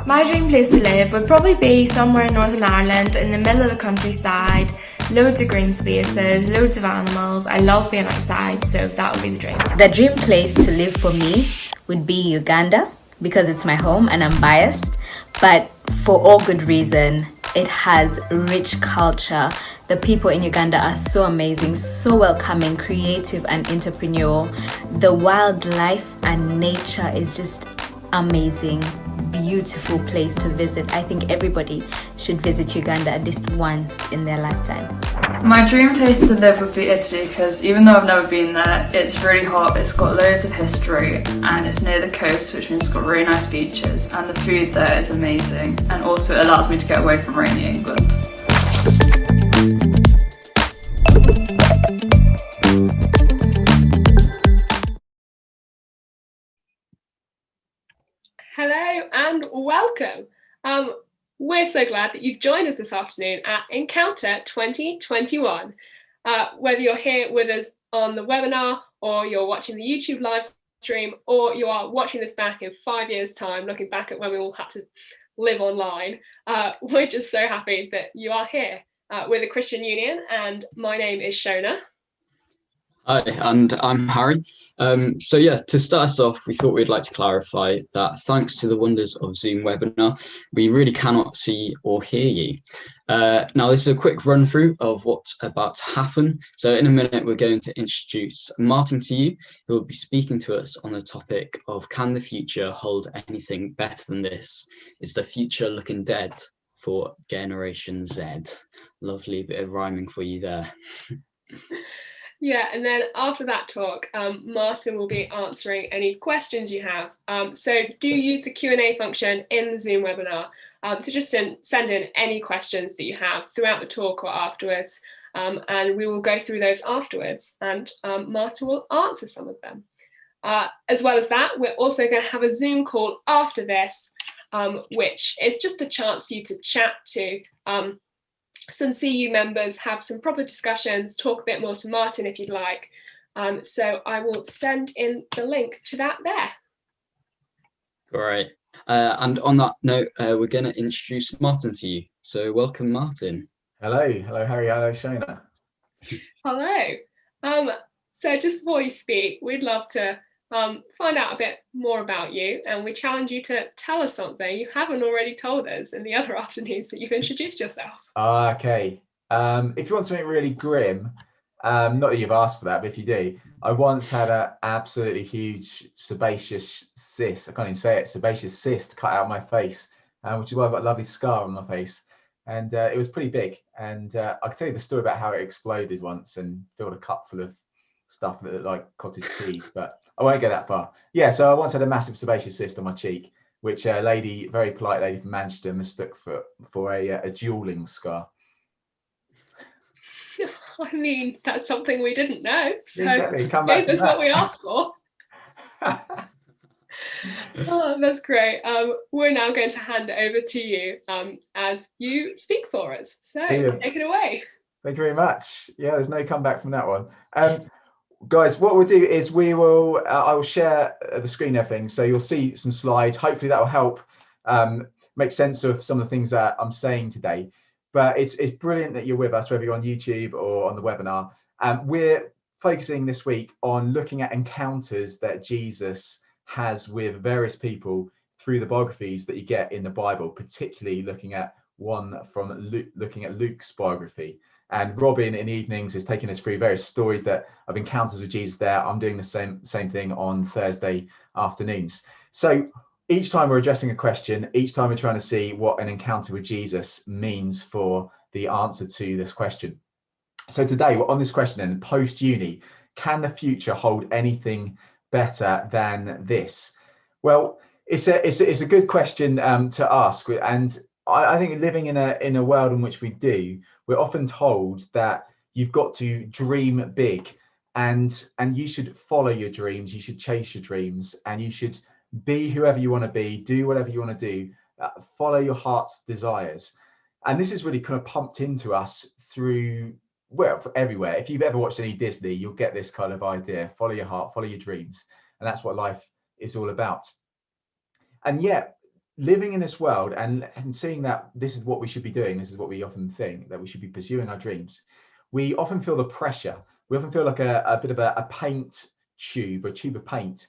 My dream place to live would probably be somewhere in Northern Ireland in the middle of the countryside, loads of green spaces, loads of animals. I love being outside, so that would be the dream. The dream place to live for me would be Uganda because it's my home and I'm biased, but for all good reason. It has rich culture. The people in Uganda are so amazing, so welcoming, creative and entrepreneurial. The wildlife and nature is just amazing. Beautiful place to visit. I think everybody should visit Uganda at least once in their lifetime. My dream place to live would be Italy because even though I've never been there, it's really hot, it's got loads of history and it's near the coast, which means it's got really nice beaches, and the food there is amazing, and also it allows me to get away from rainy England. Hello and welcome. we're so glad that you've joined us this afternoon at Encounter 2021. Whether you're here with us on the webinar, or you're watching the YouTube live stream, or you are watching this back in 5 years' time, looking back at when we all had to live online, we're just so happy that you are here. We're the Christian Union, and my name is Shona. Hi, and I'm Harry. So yeah, to start us off, we thought we'd like to clarify that thanks to the wonders of Zoom webinar, we really cannot see or hear you. Now, this is a quick run through of what's about to happen. So in a minute, we're going to introduce Martin to you, who will be speaking to us on the topic of, can the future hold anything better than this? Is the future looking dead for Generation Z? Lovely bit of rhyming for you there. Yeah, and then after that talk, Martin will be answering any questions you have. So do use the Q&A function in the Zoom webinar to just send in any questions that you have throughout the talk or afterwards, and we will go through those afterwards, and Martin will answer some of them. As well as that, we're also going to have a Zoom call after this, which is just a chance for you to chat to some CU members, have some proper discussions, talk a bit more to Martin if you'd like. So I will send in the link to that there. Great. And on that note, we're going to introduce Martin to you. So welcome, Martin. Hello Harry, hello Shona. Hello. So just before you speak, we'd love to find out a bit more about you, and we challenge you to tell us something you haven't already told us in the other afternoons that you've introduced yourself. Okay. If you want something really grim, not that you've asked for that, but if you do, I once had an absolutely huge sebaceous cyst, I can't even say it, sebaceous cyst cut out my face, which is why I've got a lovely scar on my face. And it was pretty big. And I can tell you the story about how it exploded once and filled a cup full of stuff that looked like cottage cheese, but I won't go that far. Yeah, so I once had a massive sebaceous cyst on my cheek, which a lady, very polite lady from Manchester, mistook for a dueling scar. I mean, that's something we didn't know. So exactly. Come back that's what we asked for. Oh, that's great. We're now going to hand it over to you as you speak for us. So Brilliant. Take it away. Thank you very much. Yeah, there's no comeback from that one. Guys, what we'll do is I will share the screen and everything, so you'll see some slides. Hopefully that will help make sense of some of the things that I'm saying today. But it's brilliant that you're with us, whether you're on YouTube or on the webinar. We're focusing this week on looking at encounters that Jesus has with various people through the biographies that you get in the Bible, particularly looking at one from Luke, looking at Luke's biography. And Robin in evenings is taking us through various stories of encounters with Jesus there. I'm doing the same thing on Thursday afternoons. So each time we're addressing a question, each time we're trying to see what an encounter with Jesus means for the answer to this question. So today we're on this question in post-uni, can the future hold anything better than this? Well, it's a good question to ask, and I think living in a world in which we do, we're often told that you've got to dream big, and you should follow your dreams, you should chase your dreams, and you should be whoever you want to be, do whatever you want to do, follow your heart's desires. And this is really kind of pumped into us through, well, everywhere. If you've ever watched any Disney, you'll get this kind of idea: follow your heart, follow your dreams, and that's what life is all about. And yet, living in this world and seeing that this is what we should be doing, this is what we often think, that we should be pursuing our dreams, we often feel the pressure. We often feel like a bit of a paint tube, a tube of paint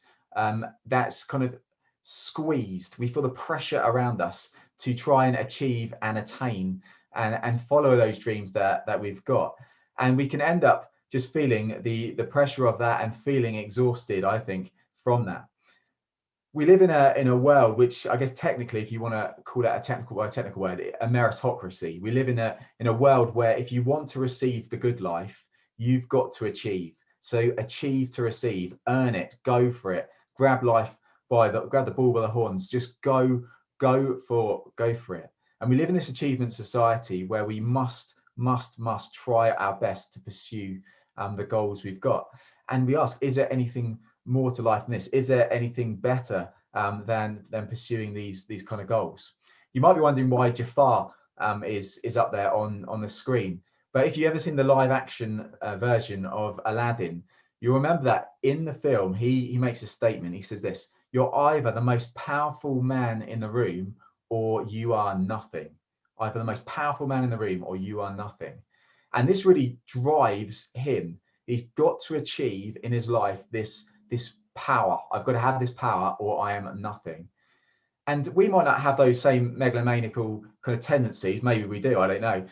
that's kind of squeezed. We feel the pressure around us to try and achieve and attain and follow those dreams that we've got. And we can end up just feeling the pressure of that and feeling exhausted, I think, from that. We live in a world which, I guess technically, if you want to call it a technical word, a meritocracy. We live in a world where if you want to receive the good life, you've got to achieve. So achieve to receive, earn it, go for it, grab life grab the bull by the horns, just go for it. And we live in this achievement society where we must try our best to pursue the goals we've got. And we ask, is there anything more to life than this? Is there anything better than pursuing these kind of goals? You might be wondering why Jafar is up there on the screen. But if you ever seen the live action version of Aladdin, you'll remember that in the film, he makes a statement. He says this: "You're either the most powerful man in the room or you are nothing. Either the most powerful man in the room or you are nothing." And this really drives him. He's got to achieve in his life this power. I've got to have this power or I am nothing. And we might not have those same megalomaniacal kind of tendencies. Maybe we do, I don't know.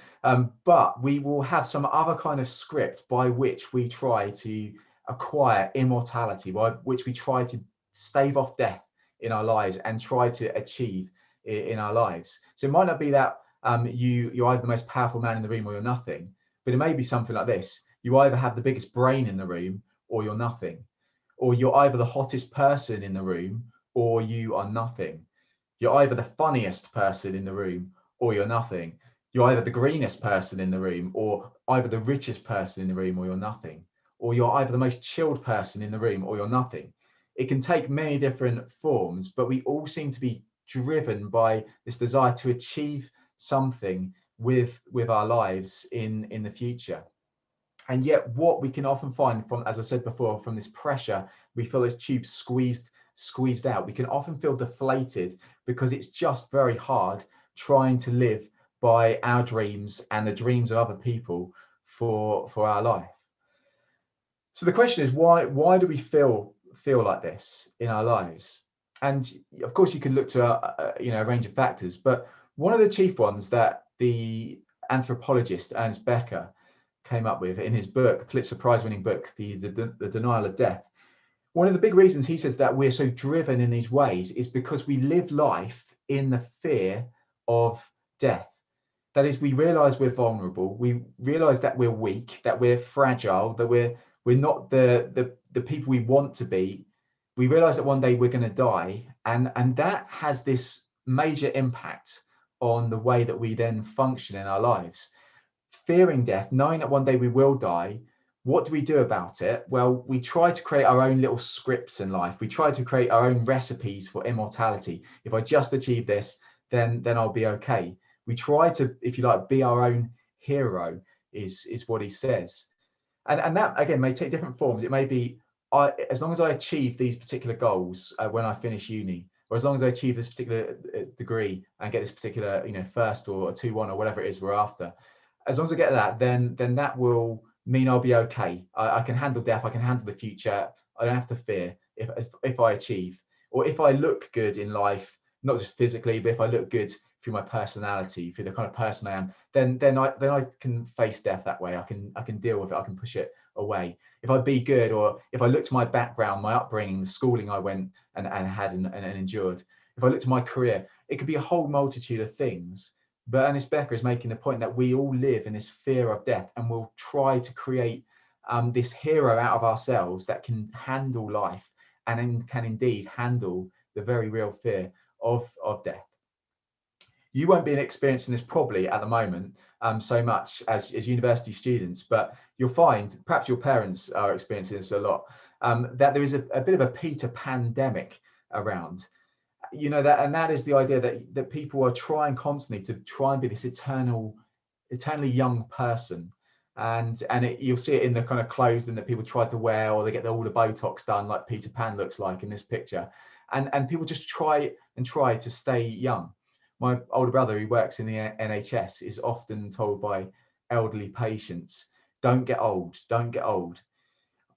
But we will have some other kind of script by which we try to acquire immortality, by which we try to stave off death in our lives and try to achieve in our lives. So it might not be that you're either the most powerful man in the room or you're nothing, but it may be something like this: you either have the biggest brain in the room or you're nothing, or you're either the hottest person in the room or you are nothing. You're either the funniest person in the room or you're nothing. You're either the greenest person in the room or either the richest person in the room or you're nothing. Or you're either the most chilled person in the room or you're nothing. It can take many different forms, but we all seem to be driven by this desire to achieve something with our lives in the future. And yet what we can often find from, as I said before, from this pressure, we feel this tube squeezed out. We can often feel deflated because it's just very hard trying to live by our dreams and the dreams of other people for our life. So the question is, why do we feel like this in our lives? And of course you can look to a range of factors, but one of the chief ones that the anthropologist Ernst Becker came up with in his book, Pulitzer Prize winning book, the Denial of Death. One of the big reasons he says that we're so driven in these ways is because we live life in the fear of death. That is, we realize we're vulnerable, we realize that we're weak, that we're fragile, that we're not the people we want to be. We realize that one day we're going to die, and that has this major impact on the way that we then function in our lives. Fearing death, knowing that one day we will die, what do we do about it? Well, we try to create our own little scripts in life. We try to create our own recipes for immortality. If I just achieve this, then I'll be okay. We try to, if you like, be our own hero, is what he says. And that, again, may take different forms. It may be, as long as I achieve these particular goals when I finish uni, or as long as I achieve this particular degree and get this particular, first or a 2-1 or whatever it is we're after, as long as I get that, then that will mean I'll be okay. I can handle death. I can handle the future. I don't have to fear if I achieve, or if I look good in life, not just physically, but if I look good through my personality, through the kind of person I am, then I can face death that way. I can deal with it. I can push it away. If I be good, or if I look to my background, my upbringing, the schooling I went and had and endured, if I look to my career, it could be a whole multitude of things. But Ernest Becker is making the point that we all live in this fear of death, and we'll try to create this hero out of ourselves that can handle life and can indeed handle the very real fear of death. You won't be experiencing this probably at the moment so much as university students, but you'll find, perhaps your parents are experiencing this a lot, that there is a bit of a Peter pandemic around. That is the idea that people are trying constantly to try and be this eternally young person, and you'll see it in the kind of clothing that people try to wear, or they get all the Botox done like Peter Pan looks like in this picture, and people just try to stay young. My older brother, who works in the NHS, is often told by elderly patients, "Don't get old, don't get old."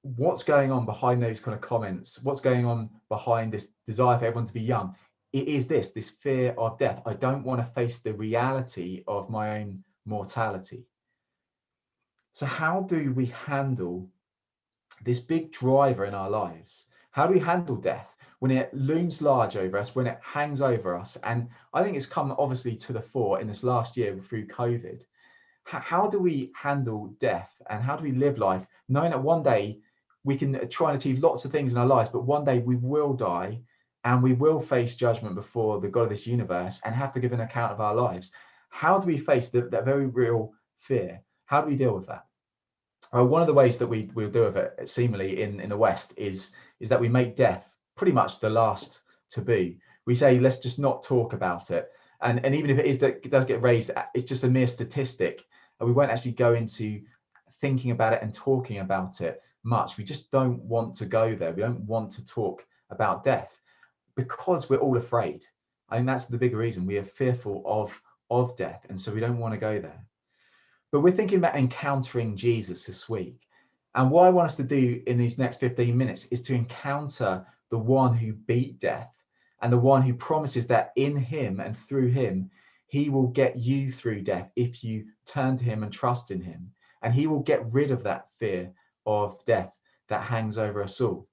What's going on behind those kind of comments? What's going on behind this desire for everyone to be young? It is this fear of death. I don't want to face the reality of my own mortality. So how do we handle this big driver in our lives? How do we handle death when it looms large over us, when it hangs over us? And I think it's come obviously to the fore in this last year through COVID. How do we handle death, and how do we live life knowing that one day we can try and achieve lots of things in our lives, but one day we will die and we will face judgment before the God of this universe and have to give an account of our lives? How do we face that very real fear? How do we deal with that? Well, one of the ways that we'll deal with it, seemingly in the West, is that we make death pretty much the last taboo. We say, let's just not talk about it. And even if it does get raised, it's just a mere statistic, and we won't actually go into thinking about it and talking about it much. We just don't want to go there. We don't want to talk about death because we're all afraid. I think that's the big reason. We are fearful of death, and so we don't want to go there. But we're thinking about encountering Jesus this week. And what I want us to do in these next 15 minutes is to encounter the one who beat death, and the one who promises that in him and through him, he will get you through death if you turn to him and trust in him. And he will get rid of that fear of death that hangs over us all.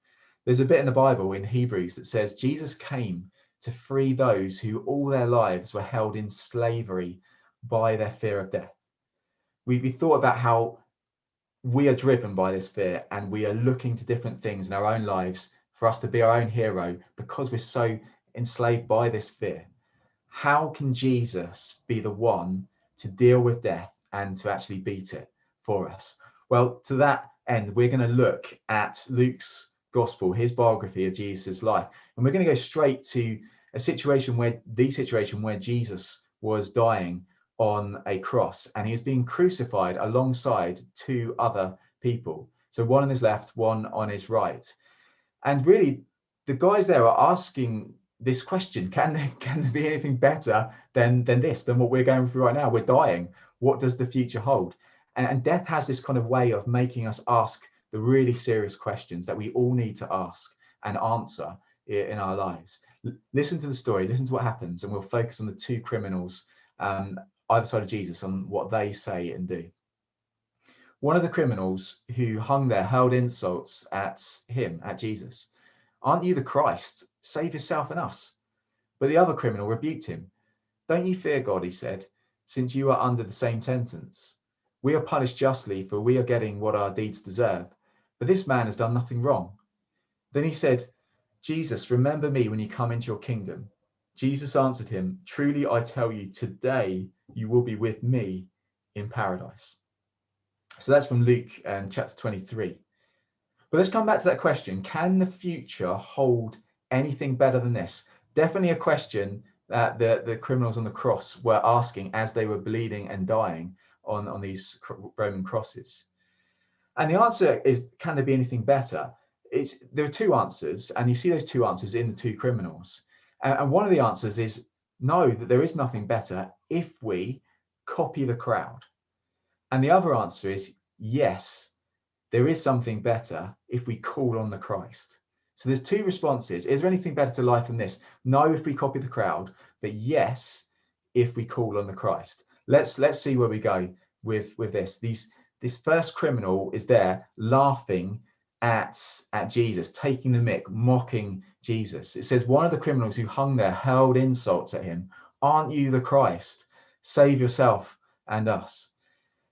There's a bit in the Bible in Hebrews that says Jesus came to free those who all their lives were held in slavery by their fear of death. We thought about how we are driven by this fear, and we are looking to different things in our own lives for us to be our own hero because we're so enslaved by this fear. How can Jesus be the one to deal with death and to actually beat it for us? Well, to that end, we're going to look at Luke's gospel, his biography of Jesus' life, and we're going to go straight to the situation where Jesus was dying on a cross, and he was being crucified alongside two other people. So one on his left, one on his right. And really, the guys there are asking this question: can there be anything better than what we're going through right now? We're dying. What does the future hold? And death has this kind of way of making us ask the really serious questions that we all need to ask and answer in our lives. Listen to the story, listen to what happens, and we'll focus on the two criminals either side of Jesus, on what they say and do. One of the criminals who hung there hurled insults at him, at Jesus. "Aren't you the Christ? Save yourself and us." But the other criminal rebuked him. "Don't you fear God," he said, "since you are under the same sentence. We are punished justly, for we are getting what our deeds deserve. But this man has done nothing wrong." Then he said, "Jesus, remember me when you come into your kingdom." Jesus answered him, "Truly I tell you, today you will be with me in paradise." So that's from Luke chapter 23. But let's come back to that question. Can the future hold anything better than this? Definitely a question that the criminals on the cross were asking as they were bleeding and dying on these Roman crosses. And the answer is, can there be anything better? There are two answers, and you see those two answers in the two criminals. And one of the answers is no, that there is nothing better if we copy the crowd. And the other answer is yes, there is something better if we call on the Christ. So there's two responses. Is there anything better to life than this? No, if we copy the crowd, but yes, if we call on the Christ. Let's see where we go with this. This first criminal is there laughing at Jesus, taking the mick, mocking Jesus. It says one of the criminals who hung there hurled insults at him. "Aren't you the Christ? Save yourself and us."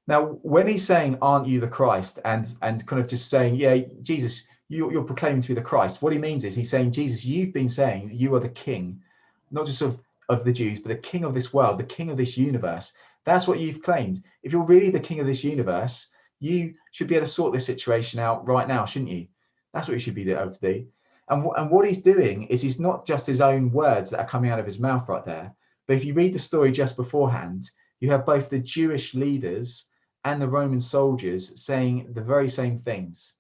Now, when he's saying, "Aren't you the Christ?" and kind of just saying, "Yeah, Jesus, you're proclaiming to be the Christ," what he means is he's saying, "Jesus, you've been saying you are the king, not just of the Jews, but the king of this world, the king of this universe. That's what you've claimed. If you're really the king of this universe, you should be able to sort this situation out right now, shouldn't you? That's what you should be able to do." And what he's doing is he's not just his own words that are coming out of his mouth right there, but if you read the story just beforehand, you have both the Jewish leaders and the Roman soldiers saying the very same things.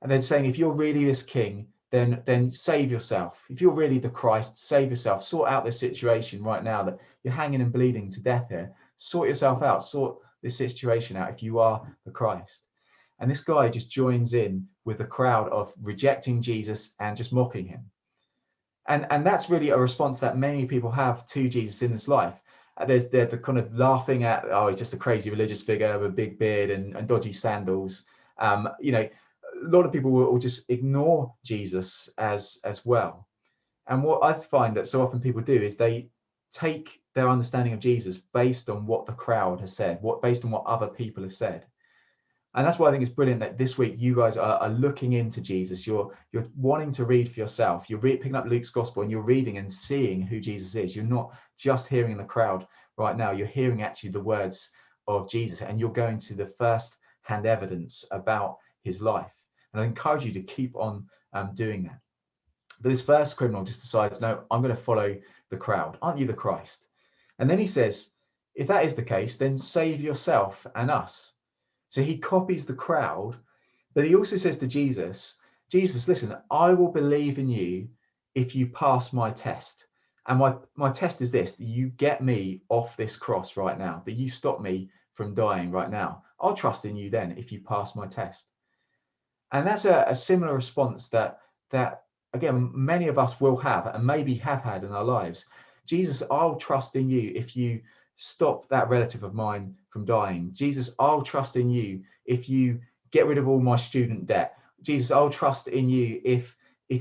And they're saying, if you're really this king, then save yourself. If you're really the Christ, save yourself. Sort out this situation right now that you're hanging and bleeding to death here. Sort yourself out. Sort this situation out if you are the Christ. And this guy just joins in with the crowd of rejecting Jesus and just mocking him. And that's really a response that many people have to Jesus in this life. There's the kind of laughing at, "Oh, he's just a crazy religious figure with a big beard and dodgy sandals." A lot of people will just ignore Jesus as well. And what I find that so often people do is they take their understanding of Jesus based on what the crowd has said, based on what other people have said. And that's why I think it's brilliant that this week you guys are looking into Jesus. You're wanting to read for yourself. You're picking up Luke's gospel and you're reading and seeing who Jesus is. You're not just hearing in the crowd right now. You're hearing actually the words of Jesus, and you're going to the first-hand evidence about his life. And I encourage you to keep on doing that. But this first criminal just decides, no, I'm going to follow the crowd. Aren't you the Christ? And then he says, if that is the case, then save yourself and us. So he copies the crowd, but he also says to Jesus, Jesus, listen, I will believe in you if you pass my test. And my test is this, that you get me off this cross right now, that you stop me from dying right now. I'll trust in you then if you pass my test. And that's a similar response that again, many of us will have and maybe have had in our lives. Jesus, I'll trust in you if you stop that relative of mine from dying. Jesus, I'll trust in you if you get rid of all my student debt. Jesus, I'll trust in you if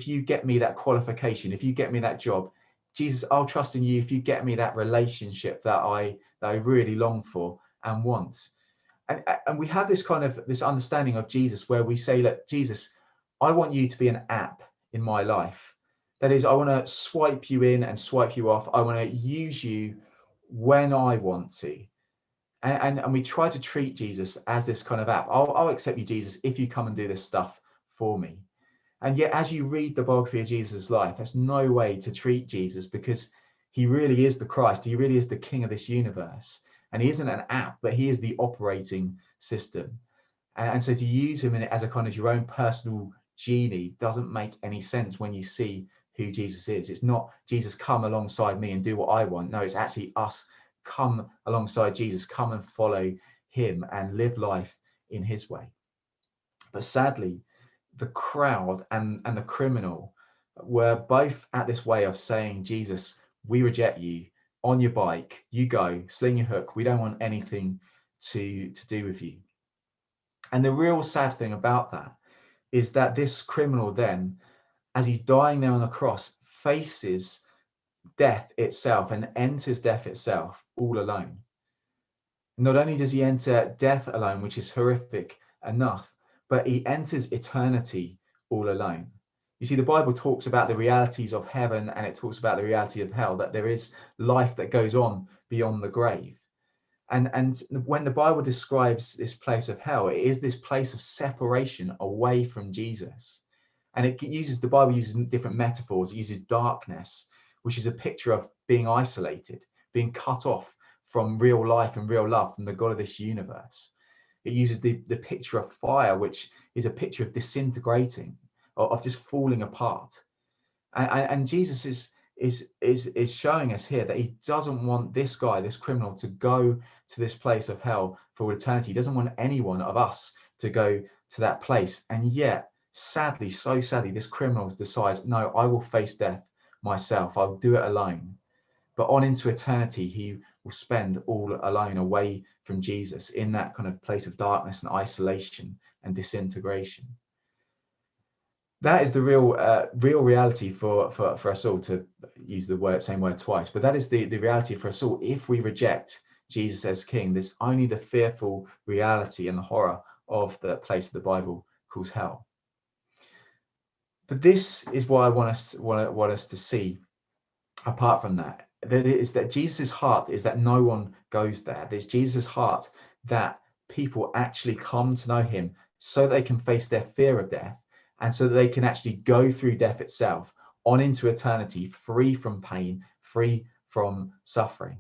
you get me that qualification, if you get me that job. Jesus, I'll trust in you if you get me that relationship that I really long for and want. And we have this kind of this understanding of Jesus where we say, look, Jesus, I want you to be an app in my life. That is, I want to swipe you in and swipe you off. I want to use you when I want to. And we try to treat Jesus as this kind of app. I'll accept you, Jesus, if you come and do this stuff for me. And yet, as you read the biography of Jesus' life, there's no way to treat Jesus, because he really is the Christ. He really is the King of this universe. And he isn't an app, but he is the operating system. And so to use him as a kind of your own personal genie doesn't make any sense when you see who Jesus is. It's not Jesus, come alongside me and do what I want. No, it's actually us, come alongside Jesus, come and follow him and live life in his way. But sadly, the crowd and the criminal were both at this way of saying, Jesus, we reject you. On your bike, you go, sling your hook. We don't want anything to do with you. And the real sad thing about that is that this criminal then, as he's dying there on the cross, faces death itself and enters death itself all alone. Not only does he enter death alone, which is horrific enough, but he enters eternity all alone. You see, the Bible talks about the realities of heaven and it talks about the reality of hell, that there is life that goes on beyond the grave. And when the Bible describes this place of hell, it is this place of separation away from Jesus. And the Bible uses different metaphors. It uses darkness, which is a picture of being isolated, being cut off from real life and real love from the God of this universe. It uses the picture of fire, which is a picture of disintegrating, of just falling apart. And Jesus is showing us here that he doesn't want this guy, this criminal, to go to this place of hell for eternity. He doesn't want any one of us to go to that place. And yet, sadly, so sadly, this criminal decides, no, I will face death myself. I'll do it alone. But on into eternity, he will spend all alone away from Jesus in that kind of place of darkness and isolation and disintegration. That is the real reality for us all, to use the same word twice, but that is the reality for us all. If we reject Jesus as King, there's only the fearful reality and the horror of the place the Bible calls hell. But this is what I want us to see. Apart from that, that Jesus' heart is that no one goes there. There's Jesus' heart that people actually come to know him so they can face their fear of death, and so that they can actually go through death itself on into eternity, free from pain, free from suffering.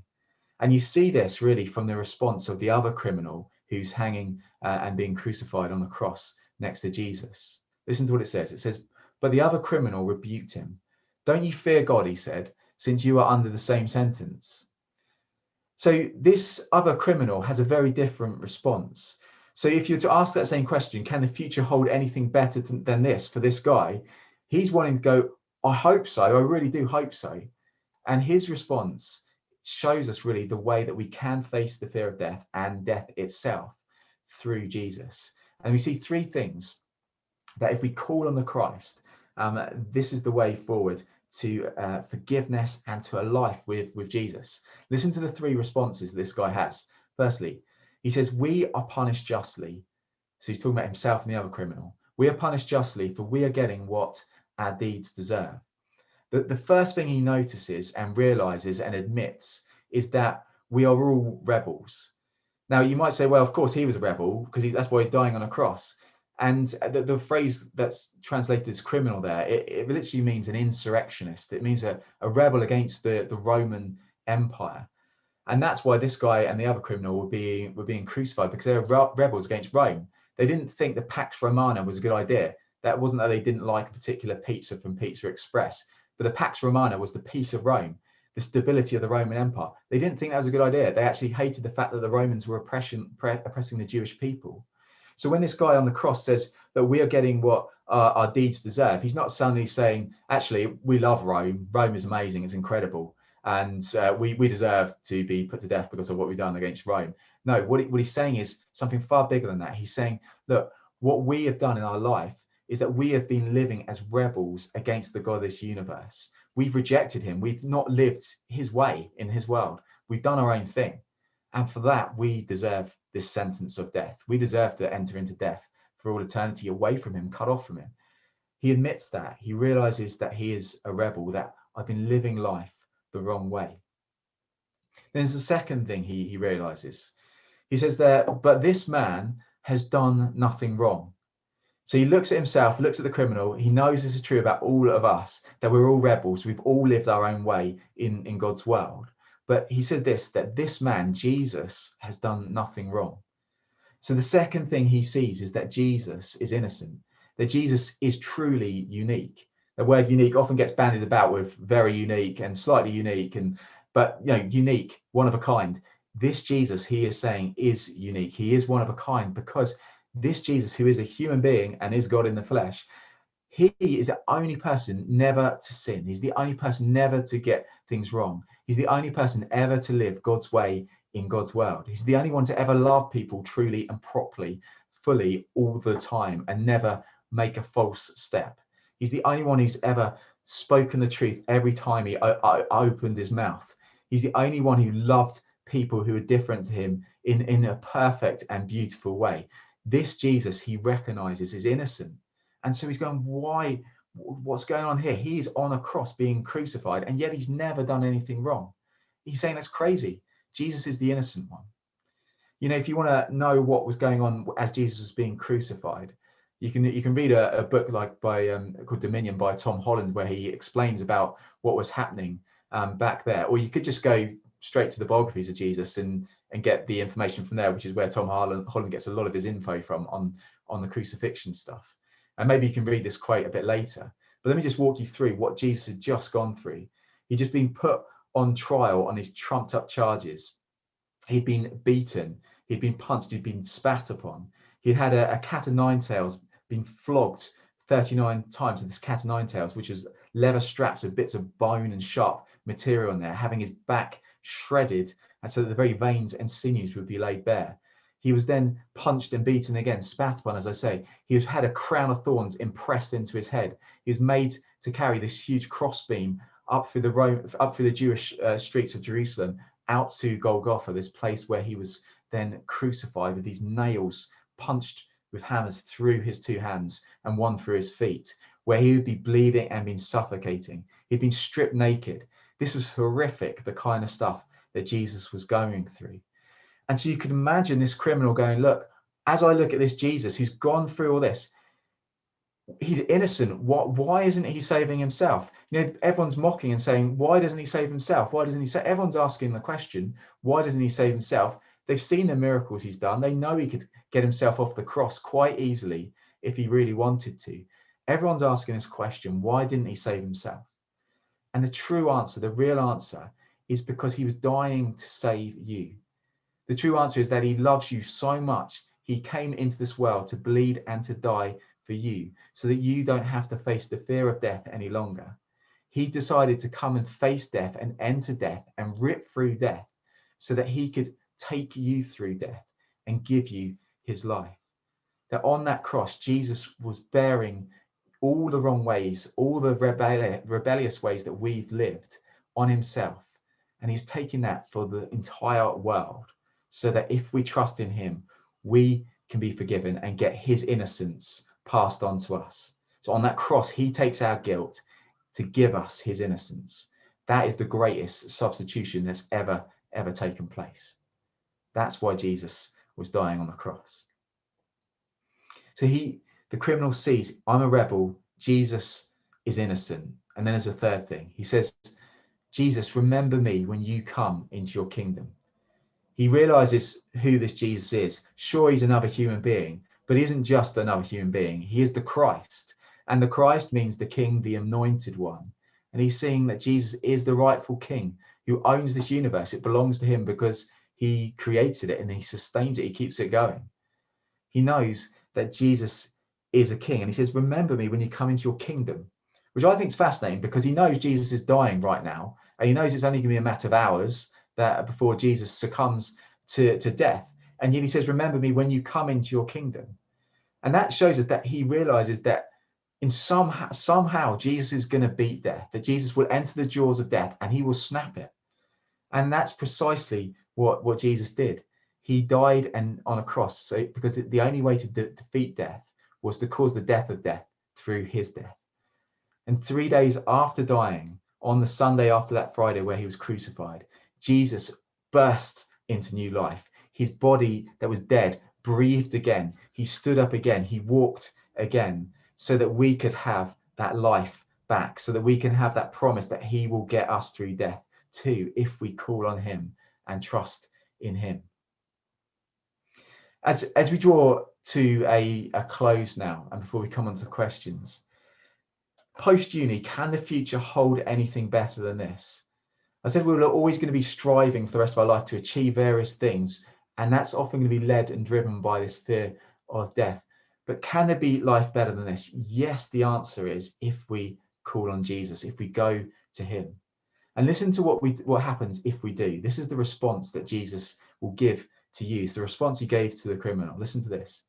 And you see this really from the response of the other criminal who's hanging and being crucified on the cross next to Jesus. Listen to what it says. It says, but the other criminal rebuked him. Don't you fear God, he said, since you are under the same sentence. So this other criminal has a very different response. So if you're to ask that same question, can the future hold anything better than this for this guy? He's wanting to go, I hope so. I really do hope so. And his response shows us really the way that we can face the fear of death and death itself through Jesus. And we see three things that if we call on the Christ, this is the way forward to forgiveness and to a life with Jesus. Listen to the three responses this guy has. Firstly, he says, we are punished justly. So he's talking about himself and the other criminal. We are punished justly, for we are getting what our deeds deserve. The first thing he notices and realizes and admits is that we are all rebels. Now, you might say, well, of course he was a rebel, because that's why he's dying on a cross. And the phrase that's translated as criminal there, it literally means an insurrectionist. It means a rebel against the Roman Empire. And that's why this guy and the other criminal were being crucified, because they were rebels against Rome. They didn't think the Pax Romana was a good idea. That wasn't that they didn't like a particular pizza from Pizza Express, but the Pax Romana was the peace of Rome, the stability of the Roman Empire. They didn't think that was a good idea. They actually hated the fact that the Romans were oppressing the Jewish people. So when this guy on the cross says that we are getting what our deeds deserve, he's not suddenly saying, actually, we love Rome. Rome is amazing. It's incredible. And we deserve to be put to death because of what we've done against Rome. No, what he's saying is something far bigger than that. He's saying, look, what we have done in our life is that we have been living as rebels against the God of this universe. We've rejected him. We've not lived his way in his world. We've done our own thing. And for that, we deserve this sentence of death. We deserve to enter into death for all eternity, away from him, cut off from him. He admits that. He realizes that he is a rebel, that I've been living life the wrong way. Then there's the second thing he realizes. He says there, but this man has done nothing wrong. So he looks at himself, looks at the criminal. He knows this is true about all of us, that we're all rebels. We've all lived our own way in God's world. But he said this, that this man, Jesus, has done nothing wrong. So the second thing he sees is that Jesus is innocent, that Jesus is truly unique. The word unique often gets bandied about with very unique and slightly unique, but unique, one of a kind. This Jesus, he is saying, is unique. He is one of a kind, because this Jesus, who is a human being and is God in the flesh, he is the only person never to sin. He's the only person never to get things wrong. He's the only person ever to live God's way in God's world. He's the only one to ever love people truly and properly, fully, all the time, and never make a false step. He's the only one who's ever spoken the truth every time he opened his mouth. He's the only one who loved people who are different to him in a perfect and beautiful way. This Jesus, he recognizes, is innocent. And so he's going, why? What's going on here? He's on a cross being crucified, and yet he's never done anything wrong. He's saying that's crazy. Jesus is the innocent one. If you want to know what was going on as Jesus was being crucified, you can read a book called Dominion by Tom Holland, where he explains about what was happening back there. Or you could just go straight to the biographies of Jesus and get the information from there, which is where Tom Holland gets a lot of his info from on the crucifixion stuff. And maybe you can read this quote a bit later. But let me just walk you through what Jesus had just gone through. He'd just been put on trial on his trumped up charges. He'd been beaten. He'd been punched. He'd been spat upon. He'd had a cat of nine tails, been flogged 39 times with this cat of nine tails, which was leather straps with bits of bone and sharp material in there, having his back shredded, and so that the very veins and sinews would be laid bare. He was then punched and beaten again, spat upon, as I say. He had a crown of thorns impressed into his head. He was made to carry this huge crossbeam up through the Jewish streets of Jerusalem, out to Golgotha, this place where he was then crucified with these nails punched with hammers through his two hands and one through his feet, where he would be bleeding and been suffocating. He'd been stripped naked. This was horrific, the kind of stuff that Jesus was going through. And so you could imagine this criminal going, look, as I look at this Jesus who's gone through all this, he's innocent. Why isn't he saving himself? Everyone's mocking and saying, why doesn't he save himself? Why doesn't he save? Everyone's asking the question, why doesn't he save himself? They've seen the miracles he's done. They know he could get himself off the cross quite easily if he really wanted to. Everyone's asking this question, why didn't he save himself? And the true answer, the real answer, is because he was dying to save you. The true answer is that he loves you so much, he came into this world to bleed and to die for you, so that you don't have to face the fear of death any longer. He decided to come and face death and enter death and rip through death, so that he could take you through death and give you his life. That on that cross, Jesus was bearing all the wrong ways, all the rebellious ways that we've lived on himself. And he's taking that for the entire world, so that if we trust in him, we can be forgiven and get his innocence passed on to us. So on that cross, he takes our guilt to give us his innocence. That is the greatest substitution that's ever taken place. That's why Jesus was dying on the cross. So the criminal sees, I'm a rebel, Jesus is innocent. And then there's a third thing. He says, Jesus, remember me when you come into your kingdom. He realizes who this Jesus is. Sure, he's another human being, but he isn't just another human being. He is the Christ. And the Christ means the King, the anointed one. And he's seeing that Jesus is the rightful King who owns this universe. It belongs to him because he created it and he sustains it. He keeps it going. He knows that Jesus is a king. And he says, remember me when you come into your kingdom, which I think is fascinating because he knows Jesus is dying right now. And he knows it's only going to be a matter of hours that before Jesus succumbs to death. And yet he says, remember me when you come into your kingdom. And that shows us that he realizes that in somehow Jesus is going to beat death, that Jesus will enter the jaws of death and he will snap it. And that's precisely what Jesus did. He died and on a cross, so because the only way to defeat death was to cause the death of death through his death. And 3 days after dying, on the Sunday after that Friday where he was crucified, Jesus burst into new life. His body that was dead breathed again. He stood up again. He walked again, so that we could have that life back, so that we can have that promise that he will get us through death too, if we call on him and trust in him. As we draw to a close now, and before we come on to questions, post-uni, can the future hold anything better than this? I said we're always going to be striving for the rest of our life to achieve various things, and that's often going to be led and driven by this fear of death. But can there be life better than this? Yes, the answer is if we call on Jesus, if we go to him. And listen to what happens if we do. This is the response that Jesus will give to you. It's the response he gave to the criminal. Listen to this.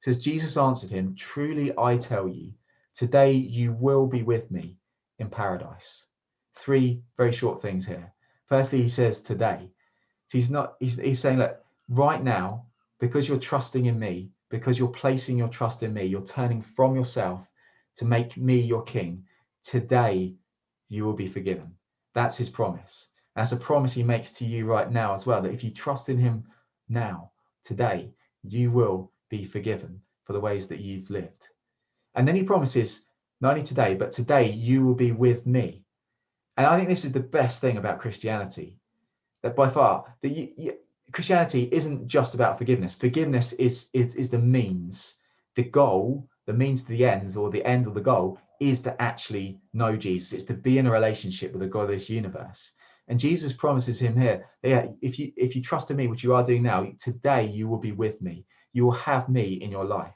It says, Jesus answered him, truly I tell you, today you will be with me in paradise. 3 very short things here. Firstly, he says today. He's saying that right now, because you're trusting in me, because you're placing your trust in me, you're turning from yourself to make me your king. Today, you will be forgiven. That's his promise. That's a promise he makes to you right now as well, that if you trust in him now, today, you will be forgiven for the ways that you've lived. And then he promises, not only today, but today you will be with me. And I think this is the best thing about Christianity, that by far, Christianity isn't just about forgiveness. Forgiveness is the means. The goal, the means to the ends, or the end or the goal, is to actually know Jesus. It's to be in a relationship with the God of this universe. And Jesus promises him here, if you trust in me, which you are doing now, today you will be with me. You will have me in your life.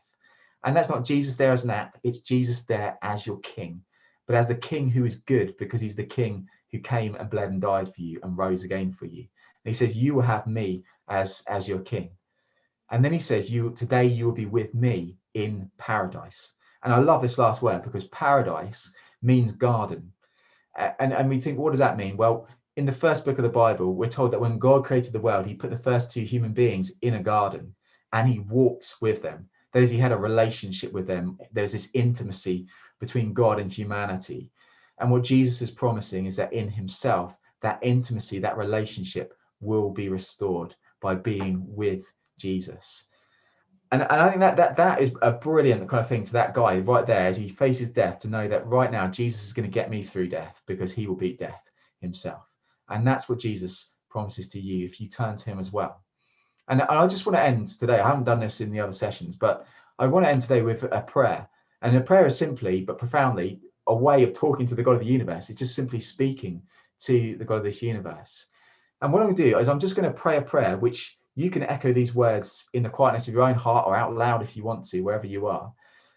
And that's not Jesus there as an app, it's Jesus there as your king, but as the king who is good, because he's the king who came and bled and died for you and rose again for you. And he says, you will have me as your king. And then he says, today you will be with me in paradise. And I love this last word, because paradise means garden. And we think, what does that mean? Well, in the first book of the Bible, we're told that when God created the world, he put the first 2 human beings in a garden and he walked with them. That is, he had a relationship with them. There's this intimacy between God and humanity. And what Jesus is promising is that in himself, that intimacy, that relationship will be restored by being with Jesus. And I think that is a brilliant kind of thing to that guy right there as he faces death, to know that right now Jesus is going to get me through death because he will beat death himself. And that's what Jesus promises to you if you turn to him as well. And I just want to end today. I haven't done this in the other sessions, but I want to end today with a prayer. And a prayer is simply but profoundly a way of talking to the God of the universe. It's just simply speaking to the God of this universe. And what I'm going to do is I'm just going to pray a prayer which you can echo these words in the quietness of your own heart or out loud if you want to, wherever you are.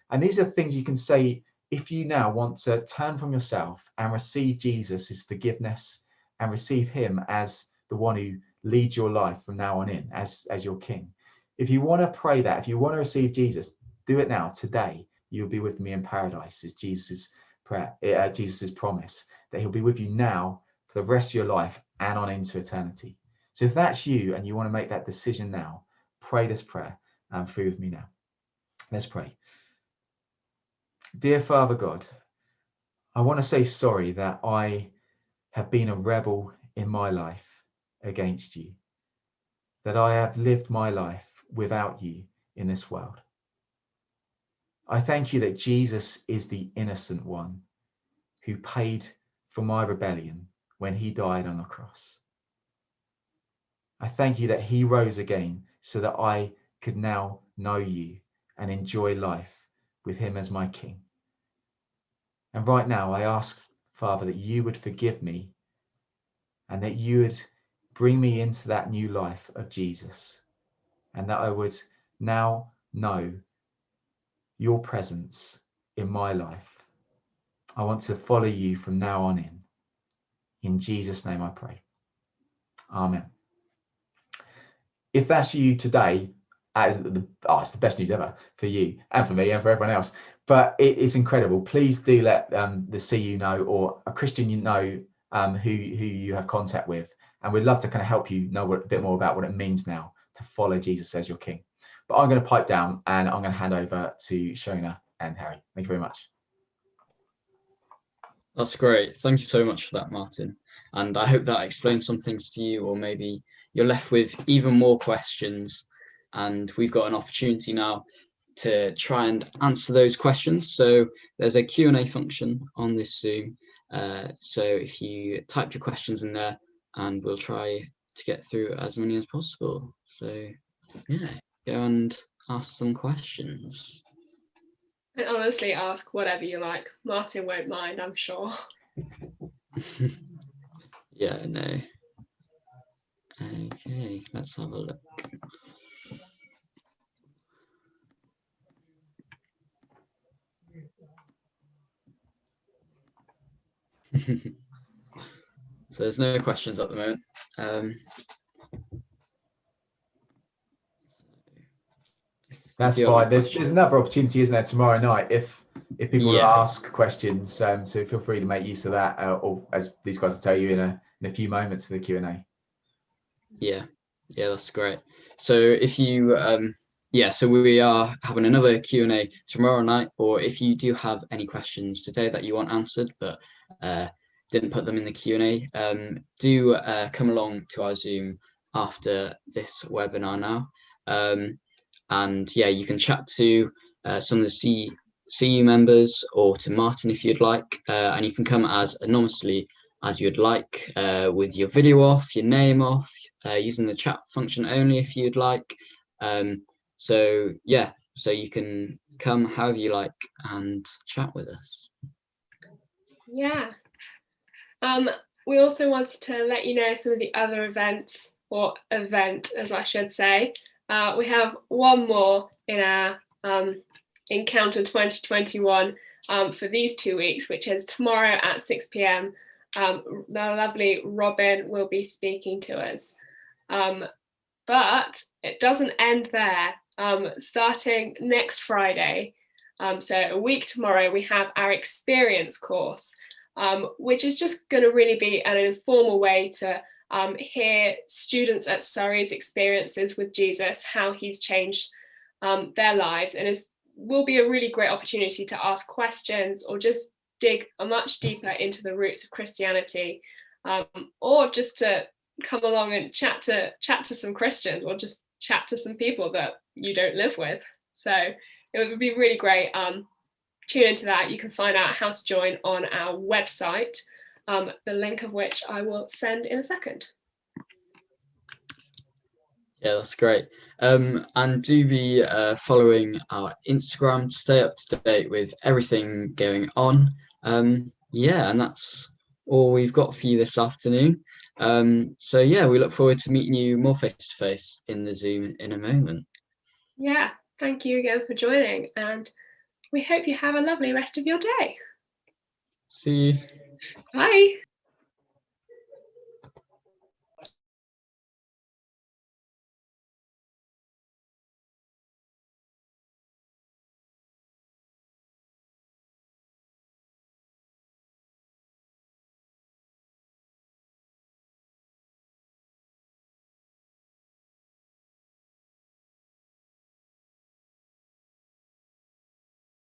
And these are things you can say if you now want to turn from yourself and receive Jesus' forgiveness and receive him as the one who leads your life from now on in as your king. If you want to pray that, if you want to receive Jesus, do it now. Today, you'll be with me in paradise, is Jesus' prayer, Jesus' promise that he'll be with you now for the rest of your life and on into eternity. So if that's you and you want to make that decision now, pray this prayer and through with me now. Let's pray. Dear Father God, I want to say sorry that I have been a rebel in my life against you, that I have lived my life without you in this world. I thank you that Jesus is the innocent one who paid for my rebellion when he died on the cross. I thank you that he rose again so that I could now know you and enjoy life with him as my King. And right now I ask, Father, that you would forgive me and that you would bring me into that new life of Jesus, and that I would now know your presence in my life. I want to follow you from now on in. In Jesus' name I pray. Amen. If that's you today, it's the best news ever for you and for me and for everyone else. But it is incredible. Please do let the CU know, or a Christian you know, who you have contact with. And we'd love to kind of help you know a bit more about what it means now to follow Jesus as your King. But I'm going to pipe down and I'm going to hand over to Shona and Harry. Thank you very much. That's great. Thank you so much for that, Martin. And I hope that explains some things to you, or maybe you're left with even more questions. And we've got an opportunity now to try and answer those questions. So there's a Q&A function on this Zoom. So if you type your questions in there, and we'll try to get through as many as possible. So yeah, go and ask some questions. And honestly, ask whatever you like. Martin won't mind, I'm sure. Yeah, no. Okay, let's have a look. So there's no questions at the moment. That's fine. There's another opportunity, isn't there, tomorrow night if people want to ask questions. So feel free to make use of that, or as these guys will tell you in a few moments for the Q&A. Yeah, that's great. So if you so we are having another Q&A tomorrow night, or if you do have any questions today that you want answered but didn't put them in the Q&A, do come along to our Zoom after this webinar now. And yeah, you can chat to some of the CU members, or to Martin if you'd like, and you can come as anonymously as you'd like, with your video off, your name off, using the chat function only if you'd like. So yeah, so you can come however you like and chat with us. Yeah. We also wanted to let you know some of the other events, or event as I should say. We have one more in our Encounter 2021 for these 2 weeks, which is tomorrow at 6 p.m. The lovely Robin will be speaking to us. But it doesn't end there. Starting next Friday, so a week tomorrow, we have our experience course, which is just going to really be an informal way to hear students at Surrey's experiences with Jesus, how he's changed their lives, and will be a really great opportunity to ask questions or just dig much deeper into the roots of Christianity, or just to come along and chat to some Christians, or just chat to some people that you don't live with. So it would be really great. Tune into that. You can find out how to join on our website, the link of which I will send in a second. Yeah, that's great. And do be following our Instagram to stay up to date with everything going on. Yeah, and that's all we've got for you this afternoon. So yeah, we look forward to meeting you more face to face in the Zoom in a moment. Yeah, thank you again for joining, and we hope you have a lovely rest of your day. See you. Bye.